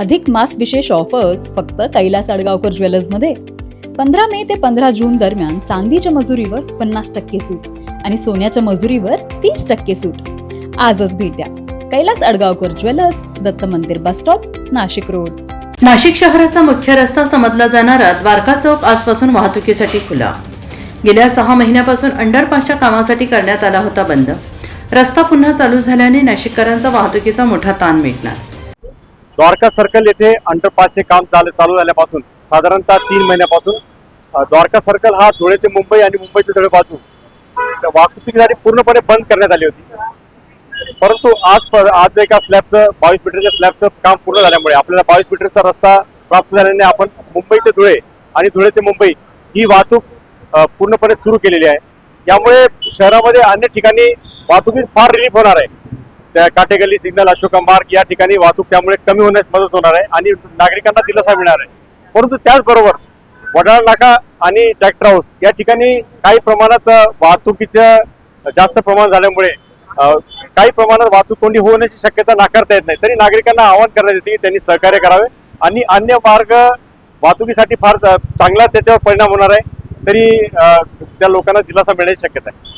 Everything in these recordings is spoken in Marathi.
अधिक मास विशेष ऑफर्स फक्त कैलास अडगावकर ज्वेलर्समध्ये. 15 मे ते 15 जून दरम्यान चांदीच्या मजुरीवर 50% सूट आणि सोन्याच्या मजुरीवर 30% सूट. आजच भेट द्या. कैलास अडगावकर ज्वेलर्स, दत्त मंदिर bus stop, Nashik road. Nashik शहराचा मुख्य रस्ता समजला जाणारा द्वारका चौक आजपासून वाहतुकीसाठी खुला. गेल्या 6 महिन्यापासून अंडरपासच्या कामासाठी करण्यात आला होता बंद. रस्ता पुन्हा चालू झाल्याने नाशिककरांचा वाहतुकीचा मोठा ताण मिटणार. द्वारका सर्कल येथे अंडरपासचे काम चालू झाल्यापासून साधारणतः 3 महिन्यापासून द्वारका सर्कल हा धुळे ते मुंबई आणि मुंबई ते धुळे बाजू वाहतुकीसाठी पूर्णपणे बंद करण्यात आली होती. परंतु आज एका स्लॅबचं 22 मीटरच्या स्लॅबचं काम पूर्ण झाल्यामुळे आपल्याला 22 मीटरचा रस्ता प्राप्त झाल्याने आपण मुंबई ते धुळे आणि धुळे ते मुंबई ही वाहतूक पूर्णपणे सुरू केलेली आहे. यामुळे शहरामध्ये अन्य ठिकाणी वाहतुकीत फार रिलीफ होणार आहे. त्या काटेगल्ली, सिग्नल, अशोका मार्ग या ठिकाणी वाहतूक त्यामुळे कमी होण्यास मदत होणार आहे आणि नागरिकांना दिलासा मिळणार आहे. परंतु त्याचबरोबर वडाळा नाका आणि ट्रॅक्टर हाऊस या ठिकाणी काही प्रमाणात वाहतुकीचं जास्त प्रमाण झाल्यामुळे काही प्रमाणात वाहतूक कोंडी होण्याची शक्यता नाकारता येत नाही. तरी नागरिकांना आवाहन करण्यात येते की त्यांनी सहकार्य करावे आणि अन्य मार्ग वाहतुकीसाठी फार चांगला त्याच्यावर परिणाम होणार आहे. तरी त्या लोकांना दिलासा मिळण्याची शक्यता आहे.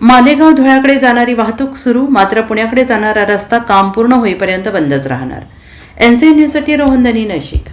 मालेगाव धुळ्याकडे जाणारी वाहतूक सुरू, मात्र पुण्याकडे जाणारा रस्ता काम पूर्ण होईपर्यंत बंदच राहणार. NC न्यूजसाठी रोहन दनी, नाशिक.